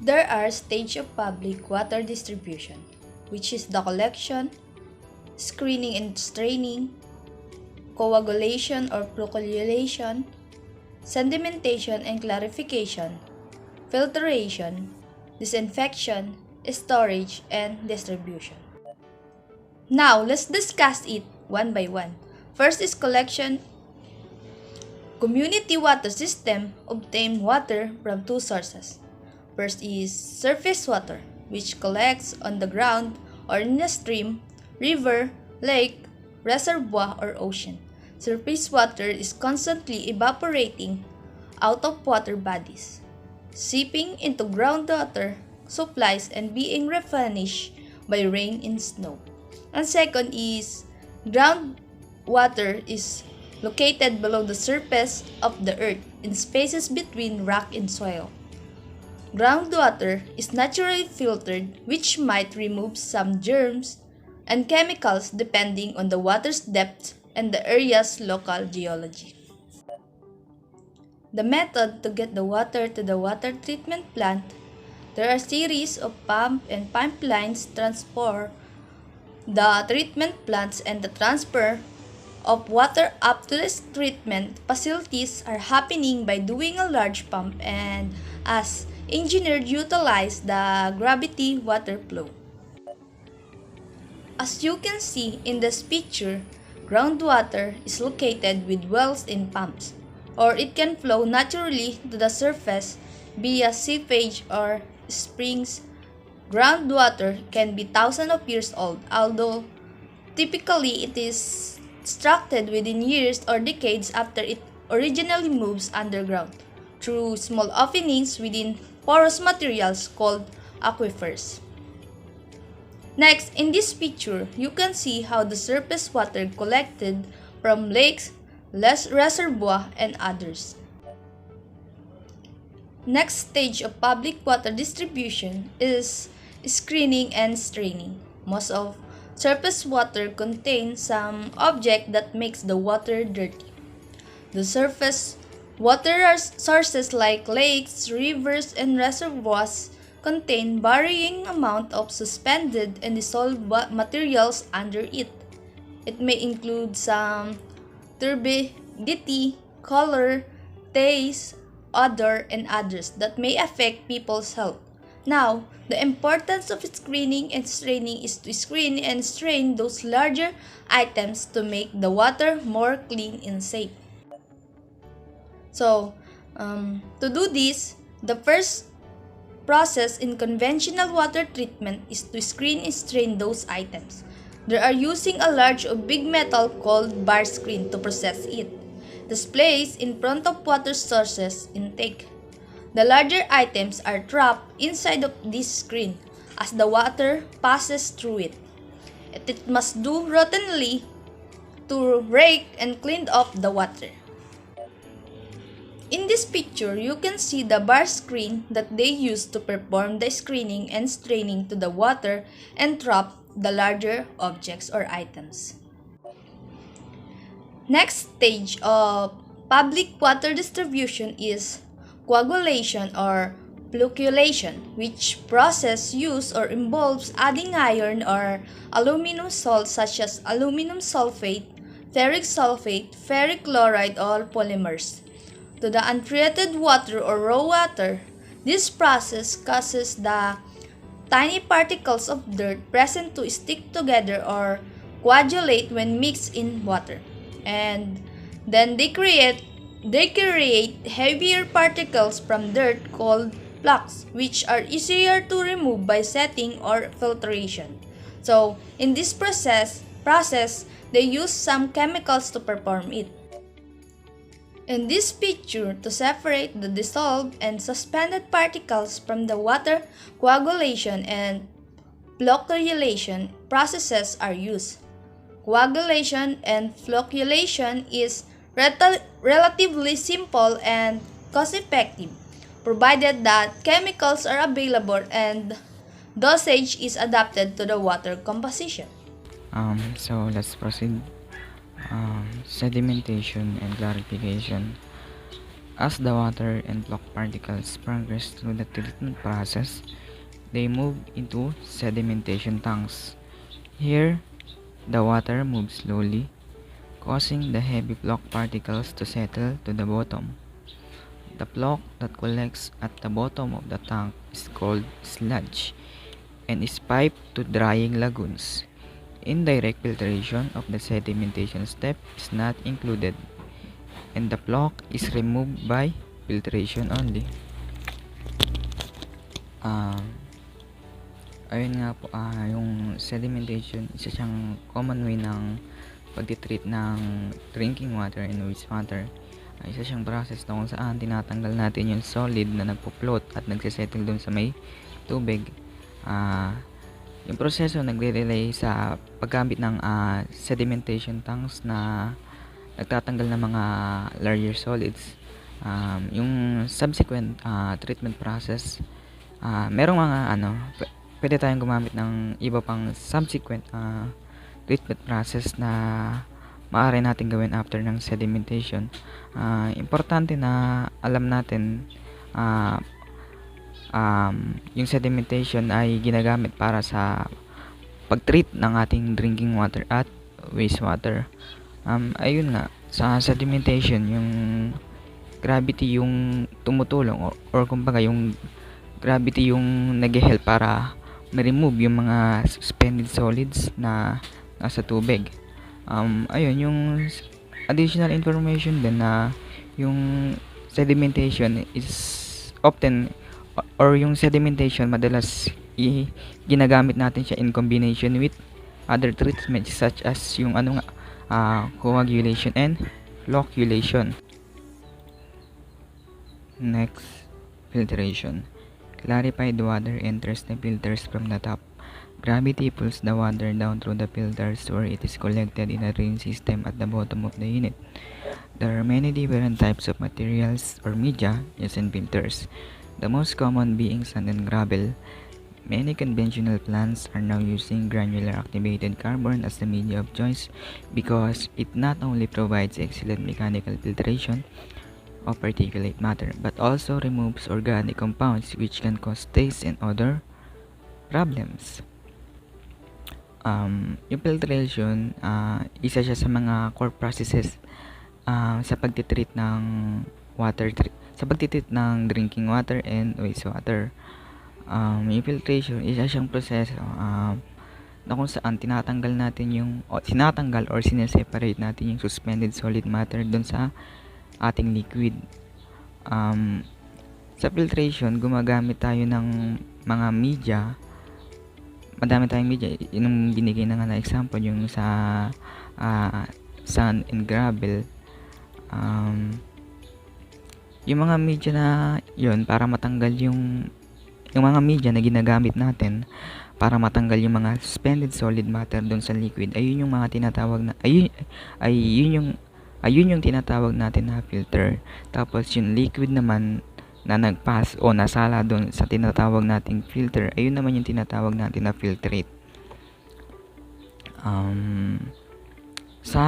There are stages of public water distribution, which is the collection, screening and straining, coagulation or flocculation, sedimentation and clarification, filtration, disinfection, storage, and distribution. Now, let's discuss it one by one. First is collection. Community water system obtain water from two sources. First is surface water, which collects on the ground or in a stream, river, lake, reservoir, or ocean. Surface water is constantly evaporating out of water bodies, seeping into groundwater supplies and being replenished by rain and snow. And second is groundwater is located below the surface of the earth in spaces between rock and soil. Groundwater is naturally filtered, which might remove some germs and chemicals depending on the water's depth and the area's local geology. The method to get the water to the water treatment plant. There are series of pump and pipelines transport the treatment plants, and the transfer of water up to the treatment facilities are happening by doing a large pump and as engineered utilize the gravity water flow. As you can see in this picture, groundwater is located with wells and pumps, or it can flow naturally to the surface via seepage or springs. Groundwater can be thousands of years old, although typically it is extracted within years or decades after it originally moves underground through small openings within porous materials called aquifers. Next, in this picture, you can see how the surface water collected from lakes, reservoir, and others. Next stage of public water distribution is screening and straining. Most of surface water contains some object that makes the water dirty. The surface water sources like lakes, rivers, and reservoirs contain varying amount of suspended and dissolved materials under it. It may include some turbidity, color, taste, odor, and others that may affect people's health. Now, the importance of screening and straining is to screen and strain those larger items to make the water more clean and safe. So, to do this, the first process in conventional water treatment is to screen and strain those items. They are using a large or big metal called bar screen to process it. This placed in front of water sources intake. The larger items are trapped inside of this screen as the water passes through it. It must do routinely to rake and clean off the water. In this picture, you can see the bar screen that they use to perform the screening and straining to the water and trap the larger objects or items. Next stage of public water distribution is coagulation or flocculation, which process use or involves adding iron or aluminum salts such as aluminum sulfate, ferric chloride, or polymers to the untreated water or raw water. This process causes the tiny particles of dirt present to stick together or coagulate when mixed in water, and then they create heavier particles from dirt called flux, which are easier to remove by setting or filtration. So, in this process, they use some chemicals to perform it. In this picture, to separate the dissolved and suspended particles from the water, coagulation and flocculation processes are used. Coagulation and flocculation is relatively simple and cost-effective, provided that chemicals are available and dosage is adapted to the water composition. So let's proceed. Sedimentation and clarification. As the water and block particles progress through the treatment process, they move into sedimentation tanks. Here, the water moves slowly, causing the heavy block particles to settle to the bottom. The block that collects at the bottom of the tank is called sludge and is piped to drying lagoons. Indirect filtration of the sedimentation step is not included, and the block is removed by filtration only. Um, Ayun nga po, yung sedimentation, isa siyang common way ng pagtitreat ng drinking water and wastewater. Isa siyang process na kung saan tinatanggal natin yung solid na nagpo-float at nagsisettle dun sa may tubig. Yung proseso nagre-relay sa paggamit ng sedimentation tanks na nagtatanggal ng mga larger solids. Yung subsequent treatment process, merong mga pwede tayong gumamit ng iba pang subsequent treatment process na maaari natin gawin after ng sedimentation. Importante na alam natin yung sedimentation ay ginagamit para sa pag-treat ng ating drinking water at wastewater. Ayun nga, sa sedimentation, yung gravity yung tumutulong or kumbaga yung gravity yung nag-help para ma-remove yung mga suspended solids na nasa tubig. Ayun, yung additional information din na yung sedimentation is often or yung sedimentation madalas ginagamit natin siya in combination with other treatments such as yung coagulation and flocculation. Next, filtration. Clarified water enters the filters from the top. Gravity pulls the water down through the filters where it is collected in a drain system at the bottom of the unit. There are many different types of materials or media used in filters, the most common being sand and gravel. Many conventional plants are now using granular activated carbon as the media of choice because it not only provides excellent mechanical filtration of particulate matter but also removes organic compounds which can cause taste and odor problems. Yung filtration, isa siya sa mga core processes sa pagtitreat ng sa pagtitreat ng drinking water and wastewater. Yung filtration, isa siyang proseso na kung saan tinatanggal or sineseparate natin yung suspended solid matter dun sa ating liquid. Sa filtration, gumagamit tayo ng mga media. Madami tayong media. Yung binigay na nga na example, yung sa sand and gravel. Yung mga media na yun, para matanggal yung mga media na ginagamit natin para matanggal yung mga suspended solid matter doon sa liquid, ayun yung mga tinatawag na ayun yung tinatawag natin na filter. Tapos yung liquid naman na nagpass o nasala doon sa tinatawag nating filter, ayun naman yung tinatawag natin na filtrate. Sa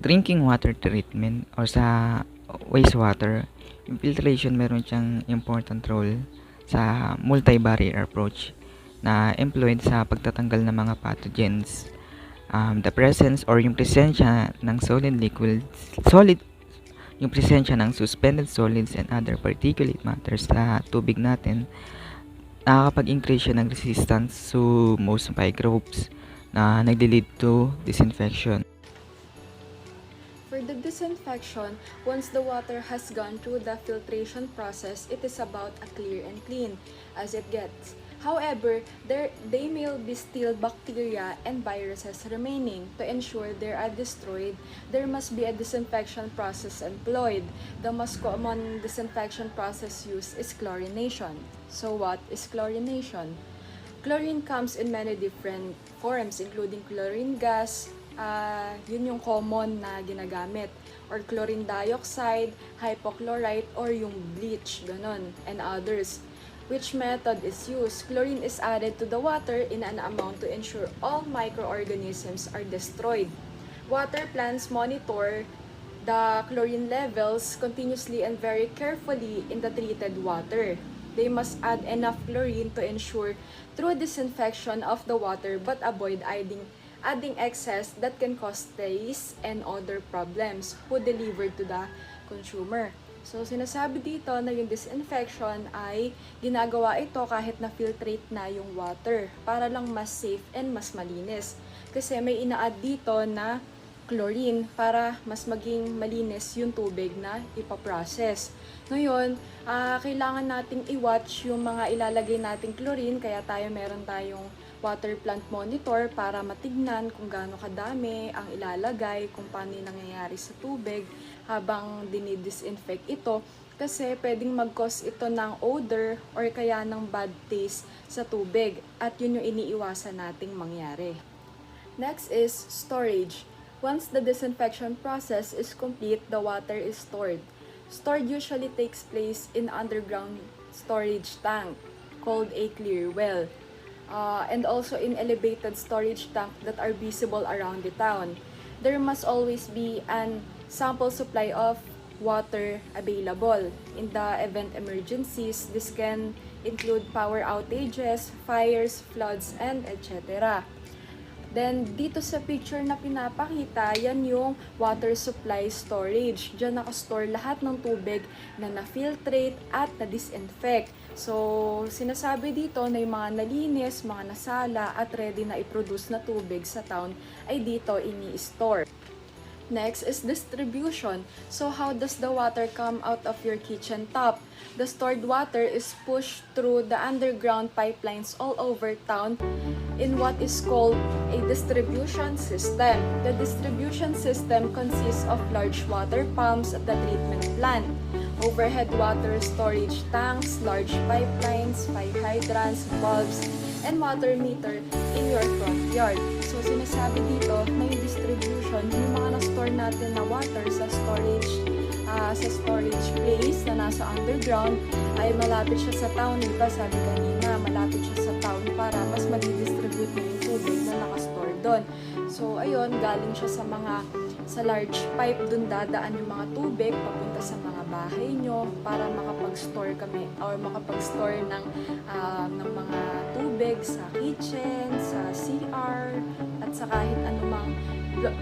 drinking water treatment or sa wastewater, yung filtration meron siyang important role sa multi-barrier approach na employed sa pagtatanggal ng mga pathogens. The presence or yung presensya ng yung presensya ng suspended solids and other particulate matters sa tubig natin, nakakapag-increase siya ng resistance to most microbes na nagde-lead to disinfection. For the disinfection, once the water has gone through the filtration process, it is about as clear and clean as it gets. However, they may be still bacteria and viruses remaining. To ensure they are destroyed, there must be a disinfection process employed. The most common disinfection process used is chlorination. So what is chlorination? Chlorine comes in many different forms, including chlorine gas, yun yung common na ginagamit, or chlorine dioxide, hypochlorite, or yung bleach, ganon, and others. Which method is used? Chlorine is added to the water in an amount to ensure all microorganisms are destroyed. Water plants monitor the chlorine levels continuously and very carefully in the treated water. They must add enough chlorine to ensure true disinfection of the water but avoid adding excess that can cause taste and other problems who delivered to the consumer. So, sinasabi dito na yung disinfection ay ginagawa ito kahit na-filtrate na yung water para lang mas safe and mas malinis. Kasi may ina-add dito na chlorine para mas maging malinis yung tubig na ipaprocess. Ngayon, kailangan nating i-watch yung mga ilalagay nating chlorine, kaya meron tayong water plant monitor para matignan kung gaano kadami ang ilalagay, kung paano yung nangyayari sa tubig habang dinidisinfect ito. Kasi pwedeng mag-cause ito ng odor or kaya ng bad taste sa tubig at yun yung iniiwasan nating mangyari. Next is storage. Once the disinfection process is complete, the water is stored. Stored usually takes place in underground storage tank called a clear well, and also in elevated storage tank that are visible around the town. There must always be an sample supply of water available. In the event emergencies, this can include power outages, fires, floods, and etc. Then, dito sa picture na pinapakita, yan yung water supply storage. Diyan nakastore lahat ng tubig na na-filtrate at na-disinfect. So, sinasabi dito na yung mga nalinis, mga nasala at ready na i-produce na tubig sa town ay dito ini-store. Next is distribution. So, how does the water come out of your kitchen tap? The stored water is pushed through the underground pipelines all over town in what is called a distribution system. The distribution system consists of large water pumps at the treatment plant, overhead water storage tanks, large pipelines, fire hydrants, bulbs, and water meter in your front yard. So, sinasabi dito na yung distribution, yung mga na-store natin na water sa storage place na nasa underground ay malapit siya sa town. Diba, sabi kanina, malapit siya sa town para mas madidistribute mo yung tubig na nakastore doon. So, ayun, galing siya sa large pipe, dun dadaan yung mga tubig papunta sa mga bahay nyo para makapag-store kami or makapag-store ng mga tubig sa kitchen, sa CR, at sa kahit anumang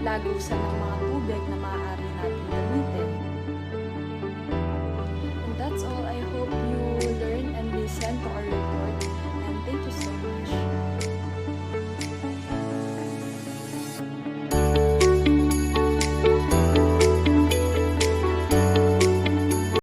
lagusan ng mga tubig na maaari natin